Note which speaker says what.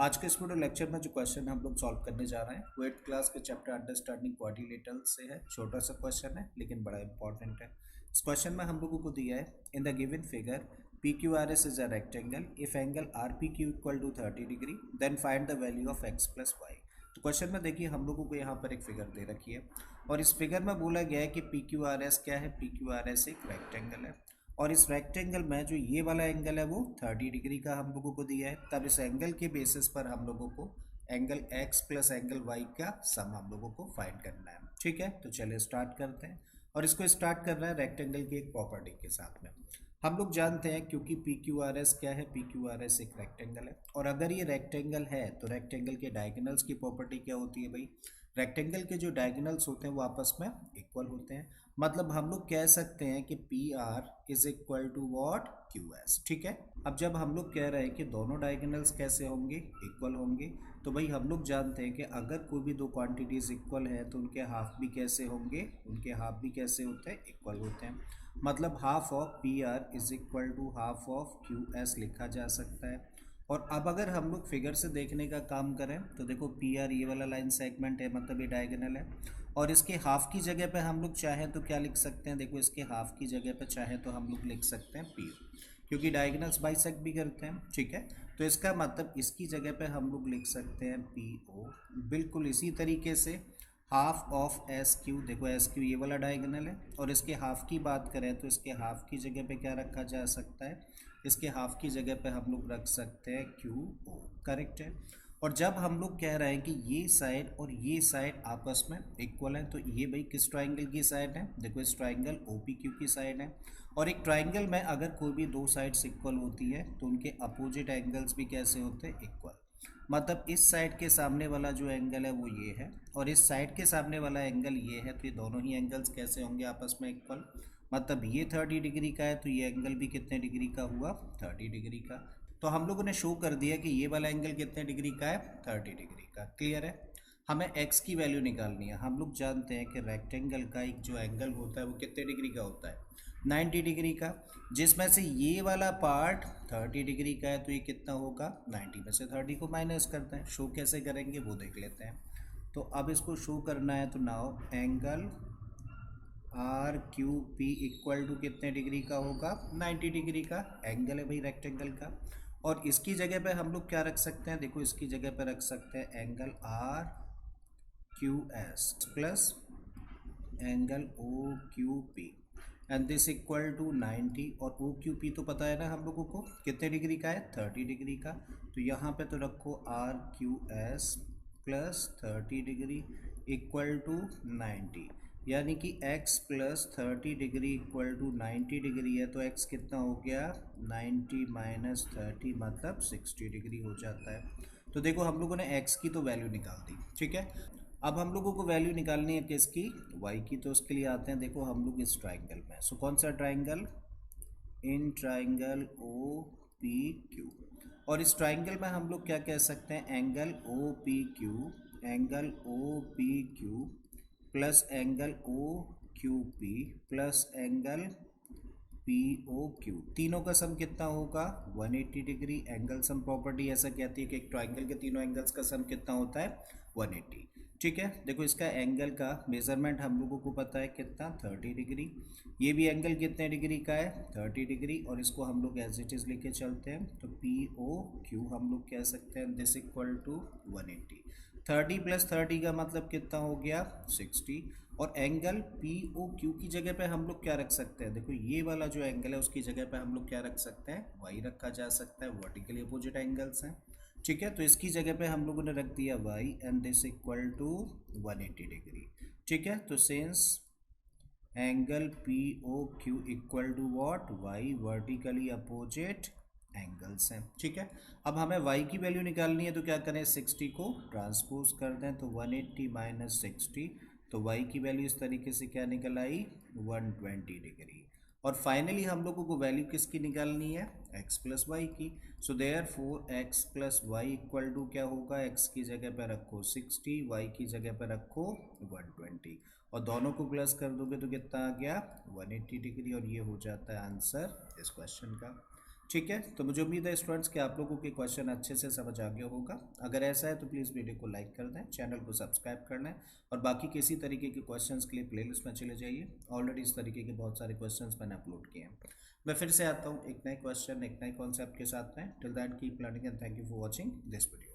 Speaker 1: आज के इस वीडियो लेक्चर में जो क्वेश्चन हम लोग सॉल्व करने जा रहे हैं वो 8th क्लास के चैप्टर अंडरस्टैंडिंग क्वाड्रिलेटरल्स से है। छोटा सा क्वेश्चन है लेकिन बड़ा इंपॉर्टेंट है। इस क्वेश्चन में हम लोगों को दिया है in the given figure P Q R S is a rectangle if angle R P Q equal to 30 degree then find the value of x plus y. तो क्वेश्चन में देखिए हम लोगों को यहाँ पर एक फिगर दे रखी है और इस फिगर में बोला गया है कि पी क्यू आर एस क्या है। पी क्यू आर एस एक रेक्टेंगल है और इस रेक्टेंगल में जो ये वाला एंगल है वो 30 डिग्री का हम लोगों को दिया है। तब इस एंगल के बेसिस पर हम लोगों को angle x plus angle y का सम हम लोगों को फाइंड करना है। ठीक है, तो चलिए स्टार्ट करते हैं और इसको स्टार्ट कर रहे हैं रेक्टेंगल की एक प्रॉपर्टी के साथ में। हम लोग जानते हैं क्योंकि पी क्यू आर एस क्या है, पी क्यू आर एस एक रेक्टेंगल है और अगर ये रेक्टेंगल है तो रेक्टेंगल के डायगोनल्स की प्रॉपर्टी क्या होती है भाई, रेक्टेंगल के जो डायगोनल्स होते हैं वो आपस में इक्वल होते हैं। मतलब हम लोग कह सकते हैं कि P R is equal to what Q S. ठीक है, अब जब हम लोग कह रहे हैं कि दोनों डायगोनल्स कैसे होंगे, इक्वल होंगे, तो भाई हम लोग जानते हैं कि अगर कोई भी दो क्वांटिटीज इक्वल है तो उनके हाफ भी कैसे होंगे, उनके हाफ भी कैसे होते हैं, इक्वल होते हैं। मतलब half of P R is equal to half of Q S लिखा जा सकता है। और अब अगर हम लोग फिगर से देखने का काम करें तो देखो पी आर ये वाला लाइन सेगमेंट है, मतलब ये डायगोनल है और इसके हाफ की जगह पे हम लोग चाहें तो क्या लिख सकते हैं, देखो इसके हाफ की जगह पे चाहें तो हम लोग लिख सकते हैं पी ओ, क्योंकि डायगोनल्स बाइसेक्ट भी करते हैं। ठीक है, तो इसका मतलब इसकी जगह पे हम लोग लिख सकते हैं पी ओ। बिल्कुल इसी तरीके से हाफ ऑफ एस क्यू, देखो एस क्यू ये वाला डायगोनल है और इसके हाफ की बात करें तो इसके हाफ की जगह पे क्या रखा जा सकता है, इसके हाफ की जगह पे हम लोग रख सकते हैं क्यू ओ। करेक्ट है। और जब हम लोग कह रहे हैं कि ये साइड और ये साइड आपस में इक्वल है तो ये भाई किस ट्राइंगल की साइड है, देखो इस ट्राइंगल ओ पी क्यू की साइड है। और एक ट्राइंगल में अगर कोई भी दो साइड्स इक्वल होती है तो उनके अपोजिट एंगल्स भी कैसे होते हैं, इक्वल। मतलब इस साइड के सामने वाला जो एंगल है वो ये है और इस साइड के सामने वाला एंगल ये है, तो ये दोनों ही एंगल्स कैसे होंगे आपस में इक्वल। मतलब ये 30 डिग्री का है तो ये एंगल भी कितने डिग्री का हुआ, 30 डिग्री का। तो हम लोगों ने शो कर दिया कि ये वाला एंगल कितने डिग्री का है, 30 डिग्री का। क्लियर है। हमें x की वैल्यू निकालनी है। हम लोग जानते हैं कि रेक्टेंगल का एक जो एंगल होता है वो कितने डिग्री का होता है, 90 डिग्री का, जिसमें से ये वाला पार्ट 30 डिग्री का है तो ये कितना होगा, 90 में से 30 को माइनस करते हैं। शो कैसे करेंगे वो देख लेते हैं। तो अब इसको शो करना है तो now angle R Q P equal to कितने डिग्री का होगा, 90 डिग्री का एंगल है भाई रेक्टेंगल का। और इसकी जगह पे हम लोग क्या रख सकते हैं, देखो इसकी जगह पे रख सकते हैं angle R Q S plus angle O Q P and this equal to 90। और ओ क्यू पी तो पता है ना हम लोगों को कितने डिग्री का है, 30 डिग्री का। तो यहाँ पे तो रखो R Q S plus 30 degree equal to 90, यानी कि x plus 30 degree equal to 90 degree है तो x कितना हो गया, 90 माइनस 30 मतलब 60 डिग्री हो जाता है। तो देखो हम लोगों ने x की तो वैल्यू निकाल दी। ठीक है, अब हम लोगों को वैल्यू निकालनी है किसकी, y की। तो उसके लिए आते हैं, देखो हम लोग इस ट्राइंगल में, सो कौन सा triangle, in triangle O P Q. और इस ट्राइंगल में हम लोग क्या कह सकते हैं, angle O P Q, angle O P Q plus angle O Q P plus angle P O Q, तीनों का सम कितना होगा, 180 डिग्री। एंगल सम प्रॉपर्टी ऐसा कहती है कि एक ट्राइंगल के तीनों एंगल्स का सम कितना होता है, 180। ठीक है, देखो इसका एंगल का मेजरमेंट हम लोगों को पता है कितना, 30 डिग्री। ये भी एंगल कितने डिग्री का है, 30 डिग्री। और इसको हम लोग एज इट इज़ लेके चलते हैं तो पी ओ क्यू हम लोग कह सकते हैं दिस इक्वल टू 180। 30 प्लस 30 का मतलब कितना हो गया, 60। और एंगल पी ओ क्यू की जगह पे हम लोग क्या रख सकते हैं, देखो ये वाला जो एंगल है उसकी जगह पे हम लोग क्या रख सकते हैं, वाई रखा जा सकता है, वर्टिकली अपोजिट एंगल्स हैं। ठीक है, तो इसकी जगह पे हम लोगों ने रख दिया y and this equal to 180 degree. ठीक है, तो since angle P O Q equal to what, y, vertically opposite angles हैं। ठीक है, अब हमें y की वैल्यू निकालनी है तो क्या करें, 60 को ट्रांसपोज कर दें तो 180 माइनस 60, तो y की वैल्यू इस तरीके से क्या निकल आई, 120 डिग्री। और फाइनली हम लोगों को वैल्यू किसकी निकालनी है, x प्लस वाई की। So therefore x plus y equal to क्या होगा, x की जगह पर रखो 60, y की जगह पर रखो 120 और दोनों को प्लस कर दोगे तो कितना आ गया, 180 डिग्री। और ये हो जाता है आंसर इस क्वेश्चन का। ठीक है, तो मुझे उम्मीद है स्टूडेंट्स कि आप लोगों के क्वेश्चन अच्छे से समझ आ गया होगा। अगर ऐसा है तो प्लीज़ वीडियो को लाइक कर दें, चैनल को सब्सक्राइब कर लें और बाकी किसी तरीके के क्वेश्चंस के लिए प्लेलिस्ट में चले जाइए। ऑलरेडी इस तरीके के बहुत सारे क्वेश्चंस मैंने अपलोड किए हैं। मैं फिर से आता हूँ एक नए क्वेश्चन एक नए कॉन्सेप्ट के साथ में। Till that keep learning and thank you for watching this video.